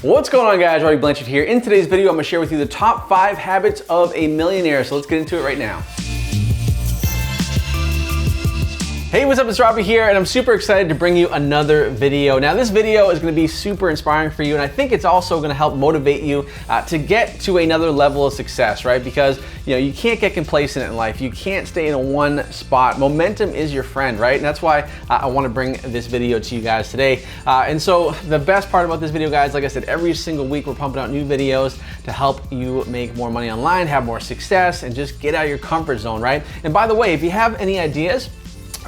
What's going on, guys? Robby Blanchard here. In today's video, I'm gonna share with you the top 5 habits of a millionaire. So let's get into it right now. Hey, what's up? It's Robby here, and I'm super excited to bring you another video. Now, this video is gonna be super inspiring for you, and I think it's also gonna help motivate you to get to another level of success, right? Because, you know, you can't get complacent in life. You can't stay in one spot. Momentum is your friend, right? And that's why I wanna bring this video to you guys today. And so the best part about this video, guys, like I said, every single week we're pumping out new videos to help you make more money online, have more success, and just get out of your comfort zone, right? And by the way, if you have any ideas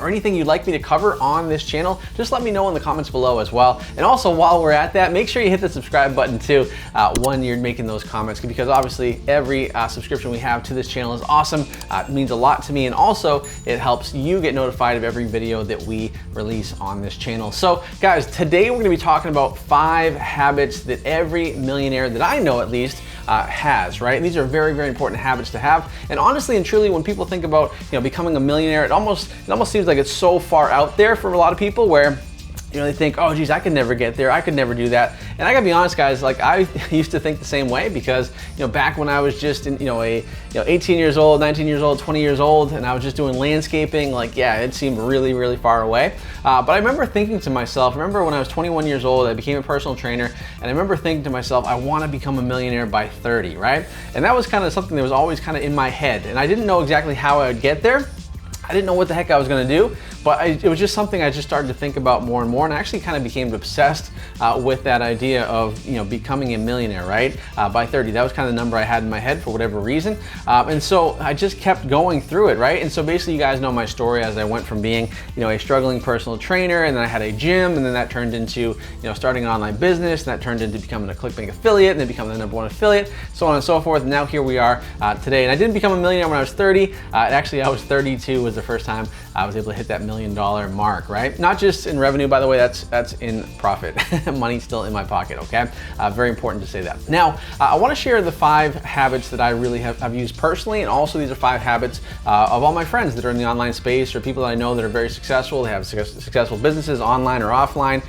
or anything you'd like me to cover on this channel, just let me know in the comments below as well. And also, while we're at that, make sure you hit the subscribe button too when you're making those comments, because obviously every subscription we have to this channel is awesome. It means a lot to me, and also it helps you get notified of every video that we release on this channel. So guys, today we're gonna be talking about 5 habits that every millionaire that I know at least has, right? And these are very, very important habits to have. And honestly and truly, when people think about, you know, becoming a millionaire, it almost seems like it's so far out there for a lot of people, where, you know, they think, oh geez, I could never get there, I could never do that. And I gotta be honest, guys, like I used to think the same way, because, you know, back when I was just in, 18 years old, 19 years old, 20 years old, and I was just doing landscaping, like, yeah, it seemed really, really far away. But I remember thinking to myself, remember when I was 21 years old, I became a personal trainer, and I remember thinking to myself, I wanna become a millionaire by 30, right? And that was kind of something that was always kind of in my head, and I didn't know exactly how I would get there. I didn't know what the heck I was gonna do, but it was just something I just started to think about more and more, and I actually kind of became obsessed with that idea of, you know, becoming a millionaire, right? By 30, that was kind of the number I had in my head for whatever reason. And so I just kept going through it, right? And so basically, you guys know my story as I went from being, you know, a struggling personal trainer, and then I had a gym, and then that turned into, you know, starting an online business, and that turned into becoming a ClickBank affiliate, and then becoming the #1 affiliate, so on and so forth. And now here we are today. And I didn't become a millionaire when I was 30. Actually, I was 32 was the first time I was able to hit that $1 million mark, right? Not just in revenue, by the way, that's in profit. Money still in my pocket, okay? Very important to say that. Now, I wanna share the 5 habits that I really have used personally, and also these are 5 habits of all my friends that are in the online space, or people that I know that are very successful. They have successful businesses, online or offline,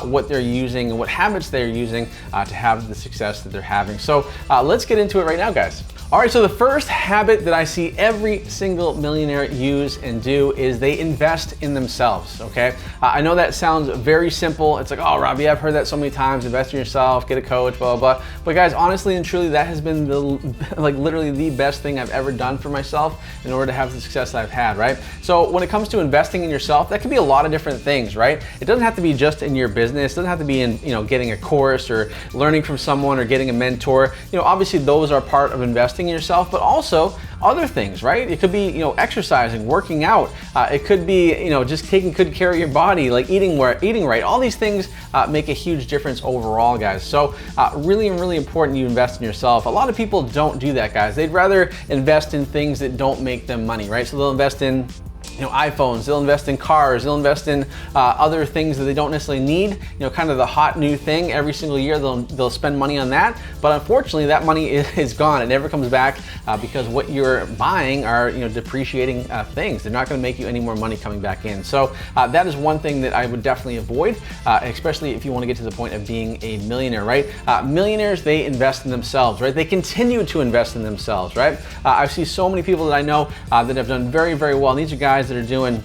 what they're using and what habits they're using to have the success that they're having. So let's get into it right now, guys. All right, so the first habit that I see every single millionaire use and do is they invest in themselves, okay? I know that sounds very simple. It's like, oh, Robby, I've heard that so many times, invest in yourself, get a coach, blah, blah, blah. But guys, honestly and truly, that has been literally the best thing I've ever done for myself in order to have the success that I've had, right? So when it comes to investing in yourself, that could be a lot of different things, right? It doesn't have to be just in your business. It doesn't have to be in, you know, getting a course or learning from someone or getting a mentor. You know, obviously those are part of investing in yourself, but also other things, right? It could be, you know, exercising, working out. It could be, you know, just taking good care of your body, like eating right. All these things make a huge difference overall, guys. So really, really important you invest in yourself. A lot of people don't do that, guys. They'd rather invest in things that don't make them money, right? So they'll invest in, you know, iPhones, they'll invest in cars, they'll invest in other things that they don't necessarily need, you know, kind of the hot new thing every single year. They'll spend money on that, but unfortunately that money is gone. It never comes back because what you're buying are, you know, depreciating things. They're not gonna make you any more money coming back in. So that is one thing that I would definitely avoid, especially if you wanna get to the point of being a millionaire, right? Millionaires, they invest in themselves, right? They continue to invest in themselves, right? I see so many people that I know that have done very, very well. And these are guys that are doing,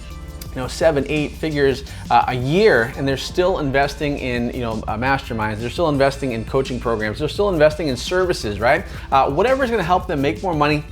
you know, 7, 8 figures a year, and they're still investing in, you know, masterminds. They're still investing in coaching programs. They're still investing in services, right? Whatever is going to help them make more money,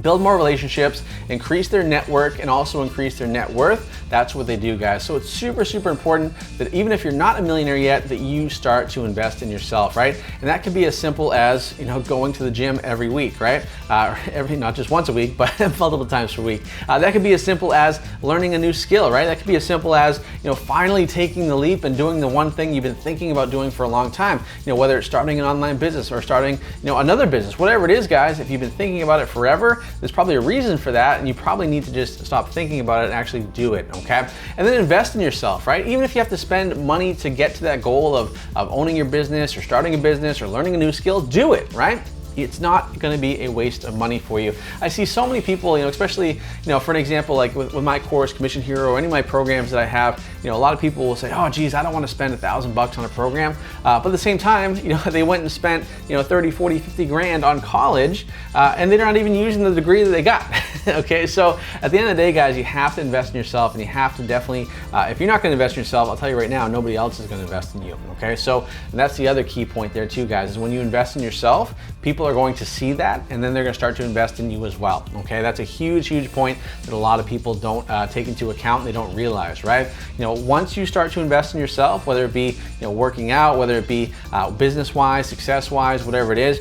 build more relationships, increase their network, and also increase their net worth. That's what they do, guys. So it's super, super important that even if you're not a millionaire yet, that you start to invest in yourself, right? And that could be as simple as, you know, going to the gym every week, right? Not just once a week, but multiple times per week. That could be as simple as learning a new skill, right? That could be as simple as, you know, finally taking the leap and doing the one thing you've been thinking about doing for a long time. You know, whether it's starting an online business or starting, you know, another business, whatever it is, guys, if you've been thinking about it forever, there's probably a reason for that, and you probably need to just stop thinking about it and actually do it, okay? And then invest in yourself, right? Even if you have to spend money to get to that goal of owning your business or starting a business or learning a new skill, do it, right? It's not going to be a waste of money for you. I see so many people, you know, especially, you know, for an example, like with my course, Commission Hero, or any of my programs that I have, you you know, a lot of people will say, oh geez, I don't want to spend $1,000 on a program, but at the same time, you know, they went and spent, you know, 30, 40, 50 grand on college, and they're not even using the degree that they got. Okay, so at the end of the day, guys, you have to invest in yourself, and you have to definitely, if you're not going to invest in yourself, I'll tell you right now, nobody else is going to invest in you. Okay, so that's the other key point there too, guys, is when you invest in yourself, people are going to see that, and then they're going to start to invest in you as well. Okay, that's a huge point that a lot of people don't take into account. They don't realize, right? You know, once you start to invest in yourself, whether it be, you know, working out, whether it be business-wise, success-wise, whatever it is,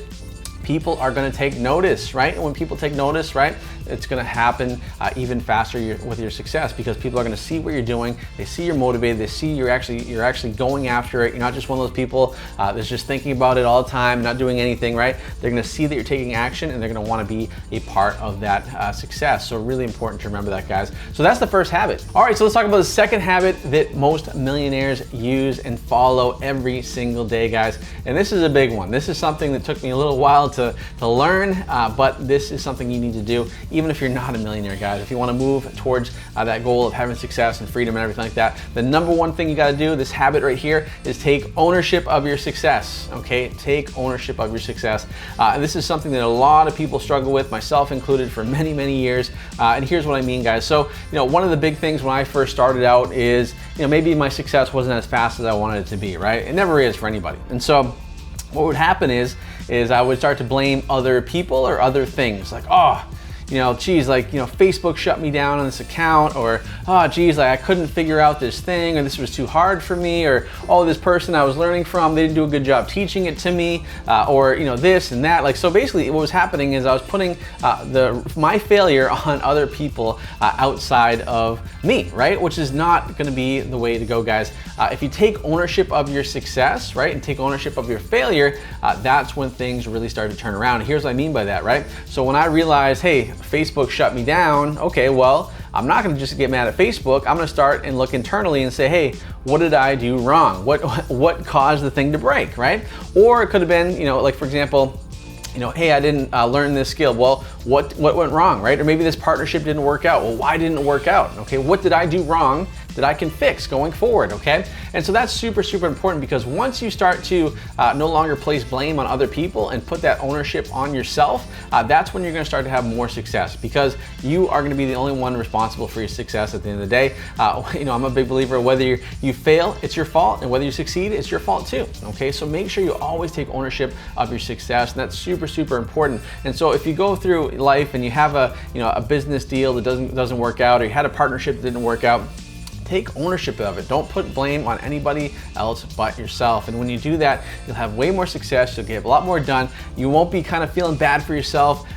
people are going to take notice, right? And when people take notice, right, it's going to happen even faster with your success, because people are going to see what you're doing. They see you're motivated. They see you're actually going after it. You're not just one of those people that's just thinking about it all the time, not doing anything, right? They're going to see that you're taking action, and they're going to want to be a part of that success. So really important to remember that, guys. So that's the first habit. All right, so let's talk about the second habit that most millionaires use and follow every single day, guys. And this is a big one. This is something that took me a little while to learn, but this is something you need to do, even if you're not a millionaire, guys. If you want to move towards that goal of having success and freedom and everything like that, the number one thing you got to do, this habit right here, is take ownership of your success. Okay, take ownership of your success. And this is something that a lot of people struggle with, myself included, for many years. And here's what I mean, guys. So, you know, one of the big things when I first started out is, you know, maybe my success wasn't as fast as I wanted it to be, right? It never is for anybody. And so what would happen is I would start to blame other people or other things, like, oh, you know, geez, like, you know, Facebook shut me down on this account, or, oh, geez, like I couldn't figure out this thing, or this was too hard for me, or, oh, this person I was learning from, they didn't do a good job teaching it to me, or, you know, this and that. Like, so basically what was happening is I was putting my failure on other people outside of me, right? Which is not gonna be the way to go, guys. If you take ownership of your success, right, and take ownership of your failure, that's when things really start to turn around. And here's what I mean by that, right? So when I realized, hey, Facebook shut me down, okay, well, I'm not gonna just get mad at Facebook. I'm gonna start and look internally and say, hey, what did I do wrong? What caused the thing to break, right? Or it could have been, you know, like for example, you know, hey, I didn't learn this skill. Well, what went wrong, right? Or maybe this partnership didn't work out. Well, why didn't it work out? Okay, what did I do wrong that I can fix going forward, okay? And so that's super important, because once you start to no longer place blame on other people and put that ownership on yourself, that's when you're gonna start to have more success, because you are gonna be the only one responsible for your success at the end of the day. You know, I'm a big believer, whether you fail, it's your fault, and whether you succeed, it's your fault too, okay? So make sure you always take ownership of your success, and that's super important. And so if you go through life and you have a business deal that doesn't work out, or you had a partnership that didn't work out, take ownership of it. Don't put blame on anybody else but yourself. And when you do that, you'll have way more success. You'll get a lot more done. You won't be kind of feeling bad for yourself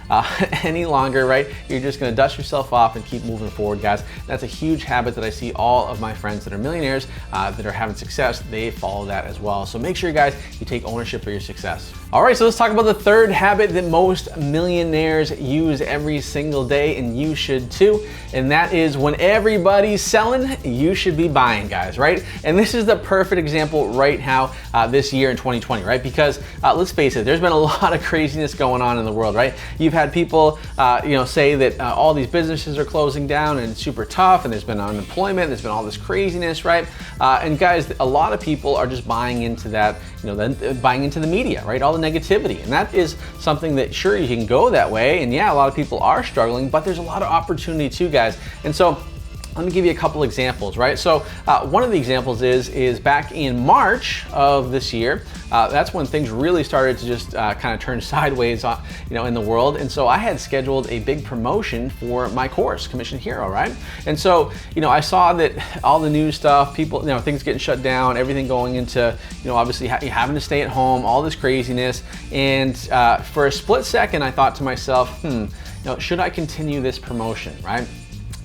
any longer, right? You're just gonna dust yourself off and keep moving forward, guys. That's a huge habit that I see all of my friends that are millionaires that are having success, they follow that as well. So make sure, guys, you take ownership of your success. All right, so let's talk about the third habit that most millionaires use every single day, and you should too. And that is, when everybody's selling, you should be buying, guys, right? And this is the perfect example right now this year in 2020, right? Because let's face it, there's been a lot of craziness going on in the world, right? You've had people, you know, say that all these businesses are closing down and it's super tough, and there's been unemployment, there's been all this craziness, right? And guys, a lot of people are just buying into that, you know, then buying into the media, right? All the negativity, and that is something that, sure, you can go that way, and yeah, a lot of people are struggling, but there's a lot of opportunity too, guys. And so let me give you a couple examples, right? So one of the examples is back in March of this year. That's when things really started to just kind of turn sideways, you know, in the world. And so I had scheduled a big promotion for my course, Commission Hero, right? And so, you know, I saw that all the news stuff, people, you know, things getting shut down, everything going into, you know, obviously having to stay at home, all this craziness. And for a split second, I thought to myself, you know, should I continue this promotion, right?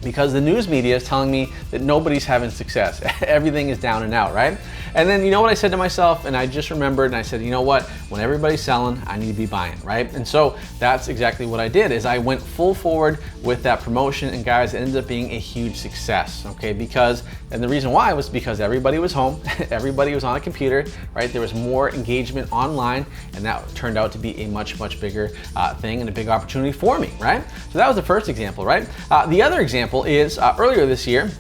Because the news media is telling me that nobody's having success. Everything is down and out, right? And then, you know what I said to myself, and I just remembered, and I said, you know what, when everybody's selling, I need to be buying, right? And so that's exactly what I did, is I went full forward with that promotion, and guys, it ended up being a huge success, okay? Because, and the reason why was because everybody was home, everybody was on a computer, right? There was more engagement online, and that turned out to be a much bigger thing and a big opportunity for me, right? So that was the first example, right? The other example is earlier this year,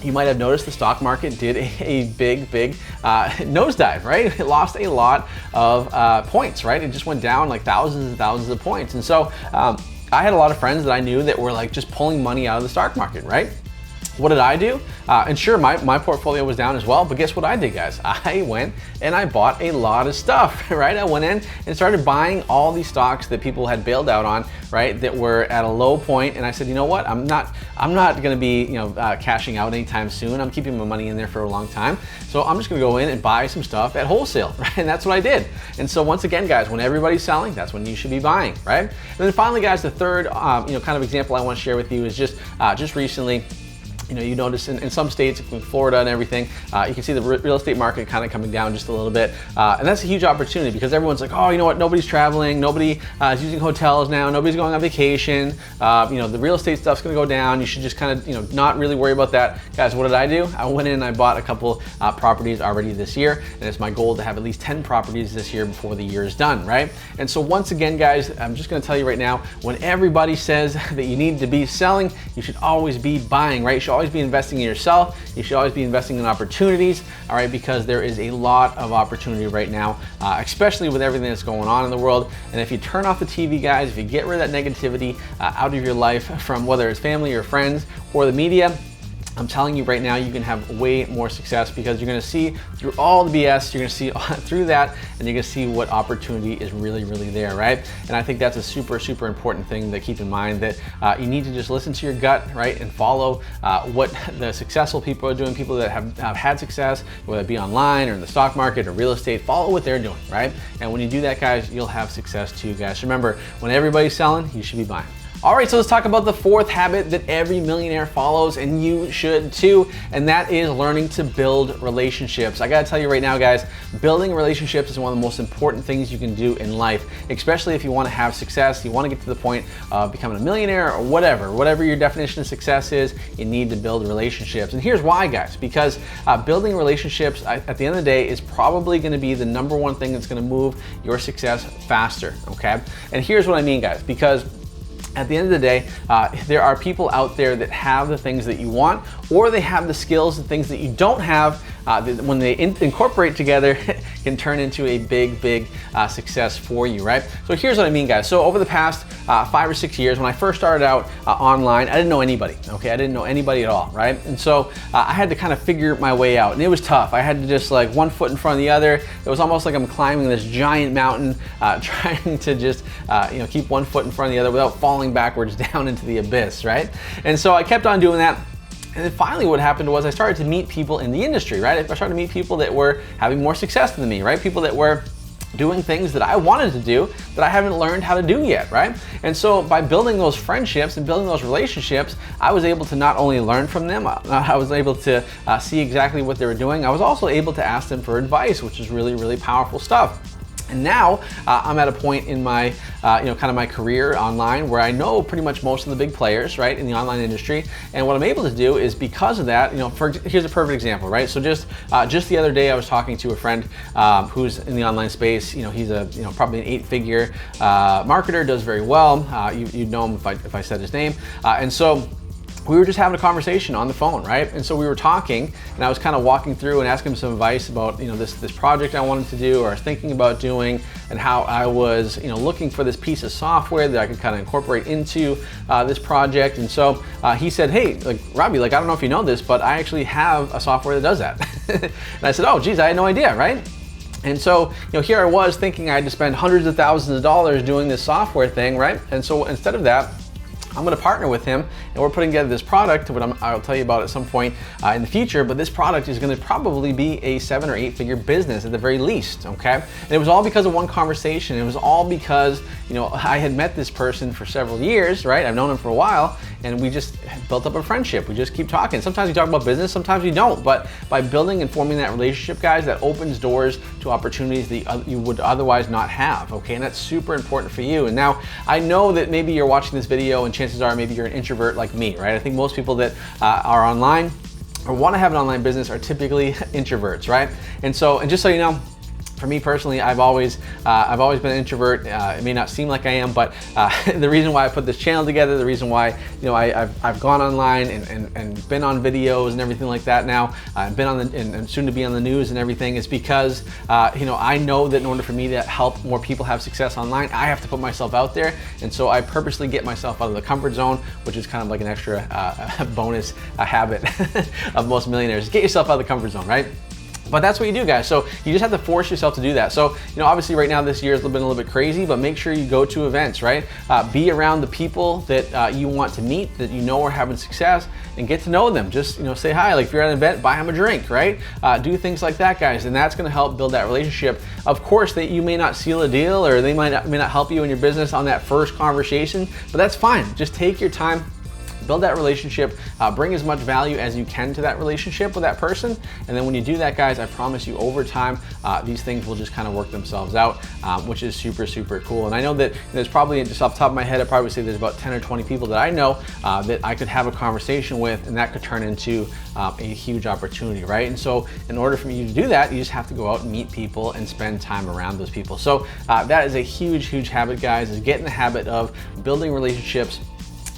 you might have noticed the stock market did a big nosedive, right? It lost a lot of points, right? It just went down like thousands and thousands of points. And so I had a lot of friends that I knew that were like just pulling money out of the stock market, right? What did I do? And sure, my portfolio was down as well, but guess what I did, guys? I went and I bought a lot of stuff, right? I went in and started buying all these stocks that people had bailed out on, right? That were at a low point, and I said, you know what? I'm not gonna be, cashing out anytime soon. I'm keeping my money in there for a long time. So I'm just gonna go in and buy some stuff at wholesale, right? And that's what I did. And so once again, guys, when everybody's selling, that's when you should be buying, right? And then finally, guys, the third, kind of example I wanna share with you is just recently, you notice in some states, including Florida and everything, you can see the real estate market kind of coming down just a little bit. And that's a huge opportunity because everyone's like, oh, you know what, nobody's traveling, nobody is using hotels now, nobody's going on vacation, the real estate stuff's gonna go down, you should just kind of, not really worry about that. Guys, what did I do? I went in and I bought a couple properties already this year, and it's my goal to have at least 10 properties this year before the year is done, right? And so once again, guys, I'm just gonna tell you right now, when everybody says that you need to be selling, you should always be buying, right? You should always be investing in yourself. You should always be investing in opportunities, all right, because there is a lot of opportunity right now, especially with everything that's going on in the world. And if you turn off the TV, guys, if you get rid of that negativity out of your life from whether it's family or friends or the media, I'm telling you right now, you can have way more success because you're gonna see through all the BS, you're gonna see through that, and you're gonna see what opportunity is really there, right? And I think that's a super important thing to keep in mind, that you need to just listen to your gut, right? And follow what the successful people are doing, people that have had success, whether it be online or in the stock market or real estate, follow what they're doing, right? And when you do that, guys, you'll have success too, guys. Remember, when everybody's selling, you should be buying. All right, so let's talk about the fourth habit that every millionaire follows, and you should too, and that is learning to build relationships. I gotta tell you right now, guys, building relationships is one of the most important things you can do in life, especially if you wanna have success, you wanna get to the point of becoming a millionaire or whatever your definition of success is, you need to build relationships. And here's why, guys, because building relationships at the end of the day is probably gonna be the number one thing that's gonna move your success faster, okay? And here's what I mean, guys, because at the end of the day, there are people out there that have the things that you want, or they have the skills and things that you don't have, that when they incorporate together can turn into a big success for you, right? So here's what I mean, guys. So over the past 5 or 6 years, when I first started out online, I didn't know anybody, okay? I didn't know anybody at all, right? And so I had to kind of figure my way out, and it was tough. I had to just like one foot in front of the other. It was almost like I'm climbing this giant mountain, trying to just keep one foot in front of the other without falling backwards down into the abyss, right? And so I kept on doing that. And then finally what happened was I started to meet people in the industry, right? I started to meet people that were having more success than me, right? People that were doing things that I wanted to do that I haven't learned how to do yet, right? And so by building those friendships and building those relationships, I was able to not only learn from them, I was able to see exactly what they were doing. I was also able to ask them for advice, which is really powerful stuff. And now I'm at a point in my, kind of my career online where I know pretty much most of the big players, right, in the online industry. And what I'm able to do is because of that, here's a perfect example, right? So just the other day I was talking to a friend who's in the online space. He's a, probably an 8-figure marketer, does very well. You'd know him if I said his name. And so we were just having a conversation on the phone, right? And so we were talking, and I was kind of walking through and asking him some advice about, this project I wanted to do or I was thinking about doing, and how I was, looking for this piece of software that I could kind of incorporate into this project. And so he said, hey, like, Robby, I don't know if you know this, but I actually have a software that does that. And I said, oh, geez, I had no idea, right? And so, here I was thinking I had to spend hundreds of thousands of dollars doing this software thing, right? And so instead of that, I'm gonna partner with him, and we're putting together this product, which I'll tell you about at some point in the future, but this product is gonna probably be a 7 or 8-figure business at the very least, okay? And it was all because of one conversation. It was all because, I had met this person for several years, right? I've known him for a while, and we just built up a friendship. We just keep talking. Sometimes we talk about business, sometimes we don't, but by building and forming that relationship, guys, that opens doors to opportunities that you would otherwise not have, okay? And that's super important for you. And now, I know that maybe you're watching this video and chances are maybe you're an introvert like me, right? I think most people that are online or want to have an online business are typically introverts, right? And just so you know, For me personally, I've always been an introvert. It may not seem like I am, but the reason why I put this channel together, the reason why I've gone online and been on videos and everything like that now, I've been on and soon to be on the news and everything, is because I know that in order for me to help more people have success online, I have to put myself out there, and so I purposely get myself out of the comfort zone, which is kind of like an extra bonus habit of most millionaires. Get yourself out of the comfort zone, right? But that's what you do, guys. So you just have to force yourself to do that. So, obviously right now this year has been a little bit crazy, but make sure you go to events, right? Be around the people that you want to meet, that you know are having success, and get to know them. Just, say hi. Like if you're at an event, buy them a drink, right? Do things like that, guys. And that's gonna help build that relationship. Of course, that you may not seal a deal, or they may not help you in your business on that first conversation, but that's fine. Just take your time. Build that relationship, bring as much value as you can to that relationship with that person. And then when you do that, guys, I promise you over time, these things will just kind of work themselves out, which is super, super cool. And I know that there's probably, just off the top of my head, I'd probably say there's about 10 or 20 people that I know that I could have a conversation with, and that could turn into a huge opportunity, right? And so in order for you to do that, you just have to go out and meet people and spend time around those people. So that is a huge, huge habit, guys, is get in the habit of building relationships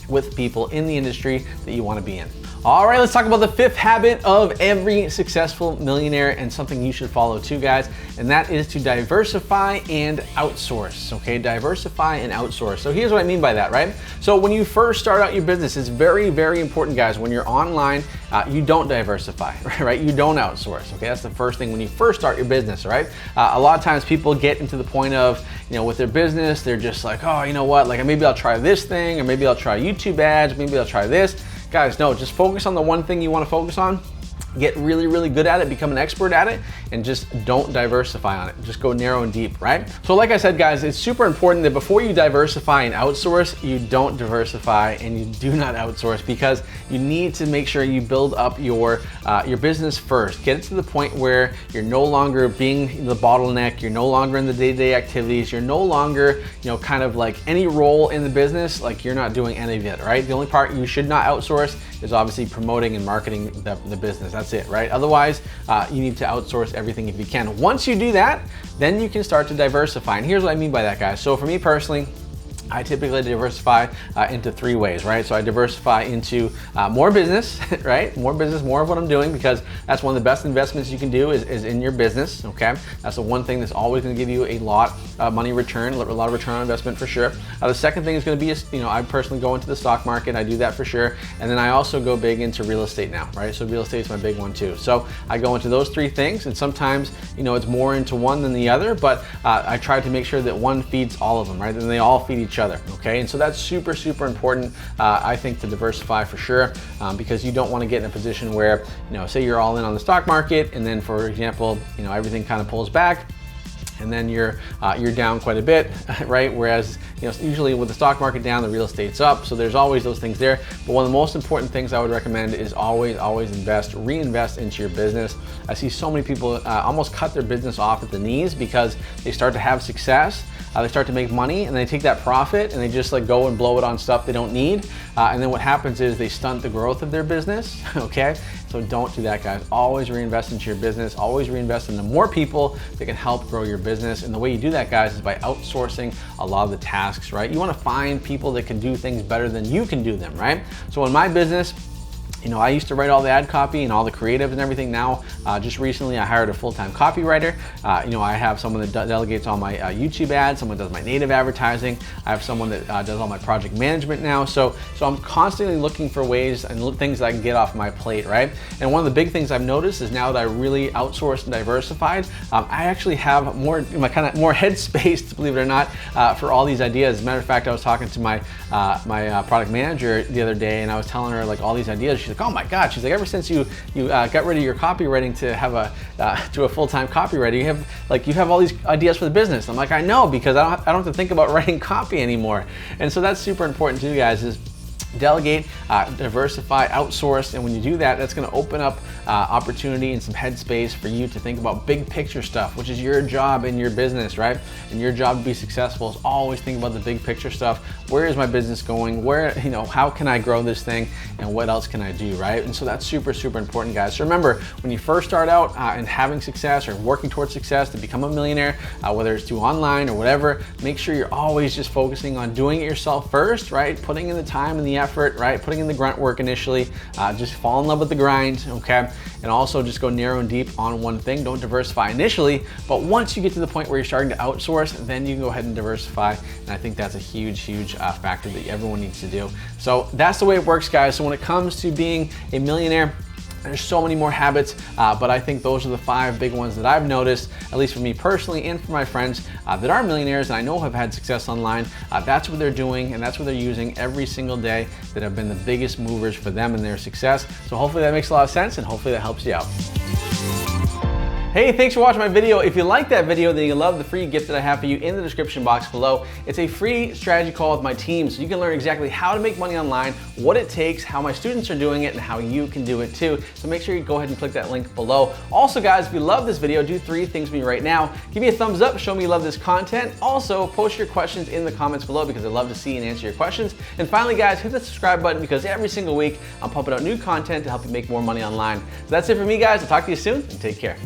with people in the industry that you want to be in. All right, let's talk about the fifth habit of every successful millionaire, and something you should follow too, guys, and that is to diversify and outsource, okay? Diversify and outsource. So here's what I mean by that, right? So when you first start out your business, it's very, very important, guys, when you're online, you don't diversify, right? You don't outsource, okay? That's the first thing when you first start your business, right? A lot of times people get into the point of, with their business, they're just like, oh, you know what? Like maybe I'll try this thing, or maybe I'll try YouTube ads, maybe I'll try this. Guys, no, just focus on the one thing you want to focus on. Get really, really good at it, become an expert at it, and just don't diversify on it. Just go narrow and deep, right? So like I said, guys, it's super important that before you diversify and outsource, you don't diversify and you do not outsource, because you need to make sure you build up your business first. Get it to the point where you're no longer being the bottleneck, you're no longer in the day-to-day activities, you're no longer, kind of like any role in the business, like you're not doing any of it, right? The only part you should not outsource is obviously promoting and marketing the business. That's it, right? Otherwise, you need to outsource everything if you can. Once you do that, then you can start to diversify. And here's what I mean by that, guys. So for me personally, I typically diversify into three ways, right? So I diversify into more business, right? More business, more of what I'm doing, because that's one of the best investments you can do is in your business, okay? That's the one thing that's always gonna give you a lot of money return, a lot of return on investment for sure. The second thing is gonna be, I personally go into the stock market, I do that for sure. And then I also go big into real estate now, right? So real estate is my big one too. So I go into those three things, and sometimes, it's more into one than the other, but I try to make sure that one feeds all of them, right? And they all feed each other, okay? And so that's super, super important, I think, to diversify for sure, because you don't want to get in a position where, say you're all in on the stock market, and then, for example, everything kind of pulls back, and then you're down quite a bit, right? Whereas, usually with the stock market down, the real estate's up. So there's always those things there. But one of the most important things I would recommend is always reinvest into your business. I see so many people almost cut their business off at the knees because they start to have success. They start to make money, and they take that profit and they just go and blow it on stuff they don't need. And then what happens is they stunt the growth of their business, okay? So don't do that, guys. Always reinvest into your business. Always reinvest into more people that can help grow your business. And the way you do that, guys, is by outsourcing a lot of the tasks, right? You want to find people that can do things better than you can do them, right? So in my business, I used to write all the ad copy and all the creative and everything. Now, just recently, I hired a full-time copywriter. I have someone that delegates all my YouTube ads, someone does my native advertising. I have someone that does all my project management now. So I'm constantly looking for ways and things that I can get off my plate, right? And one of the big things I've noticed is now that I really outsourced and diversified, I actually have more headspace, believe it or not, for all these ideas. As a matter of fact, I was talking to my product manager the other day, and I was telling her all these ideas. She's like, oh my God, she's like, ever since you got rid of your copywriting to have a full-time copywriter, you have all these ideas for the business. I'm like, I know, because I don't have to think about writing copy anymore. And so that's super important too, guys, is delegate, diversify, outsource, and when you do that, that's going to open up opportunity and some headspace for you to think about big picture stuff, which is your job in your business, right? And your job to be successful is always think about the big picture stuff. Where is my business going? Where, you know, how can I grow this thing? And what else can I do, right? And so that's super, super important, guys. So remember, when you first start out and having success or working towards success to become a millionaire, whether it's through online or whatever, make sure you're always just focusing on doing it yourself first, right? Putting in the time and the effort, right? Putting in the grunt work initially, just fall in love with the grind, okay? And also just go narrow and deep on one thing. Don't diversify initially, but once you get to the point where you're starting to outsource, then you can go ahead and diversify. And I think that's a huge, huge factor that everyone needs to do. So that's the way it works, guys. So when it comes to being a millionaire, there's so many more habits, but I think those are the 5 big ones that I've noticed, at least for me personally and for my friends that are millionaires and I know have had success online. That's what they're doing and that's what they're using every single day that have been the biggest movers for them and their success. So hopefully that makes a lot of sense and hopefully that helps you out. Hey, thanks for watching my video. If you like that video, then you'll love the free gift that I have for you in the description box below. It's a free strategy call with my team, so you can learn exactly how to make money online, what it takes, how my students are doing it, and how you can do it too. So make sure you go ahead and click that link below. Also, guys, if you love this video, do 3 things for me right now. Give me a thumbs up, show me you love this content. Also, post your questions in the comments below because I love to see and answer your questions. And finally, guys, hit the subscribe button because every single week I'm pumping out new content to help you make more money online. So that's it for me, guys. I'll talk to you soon and take care.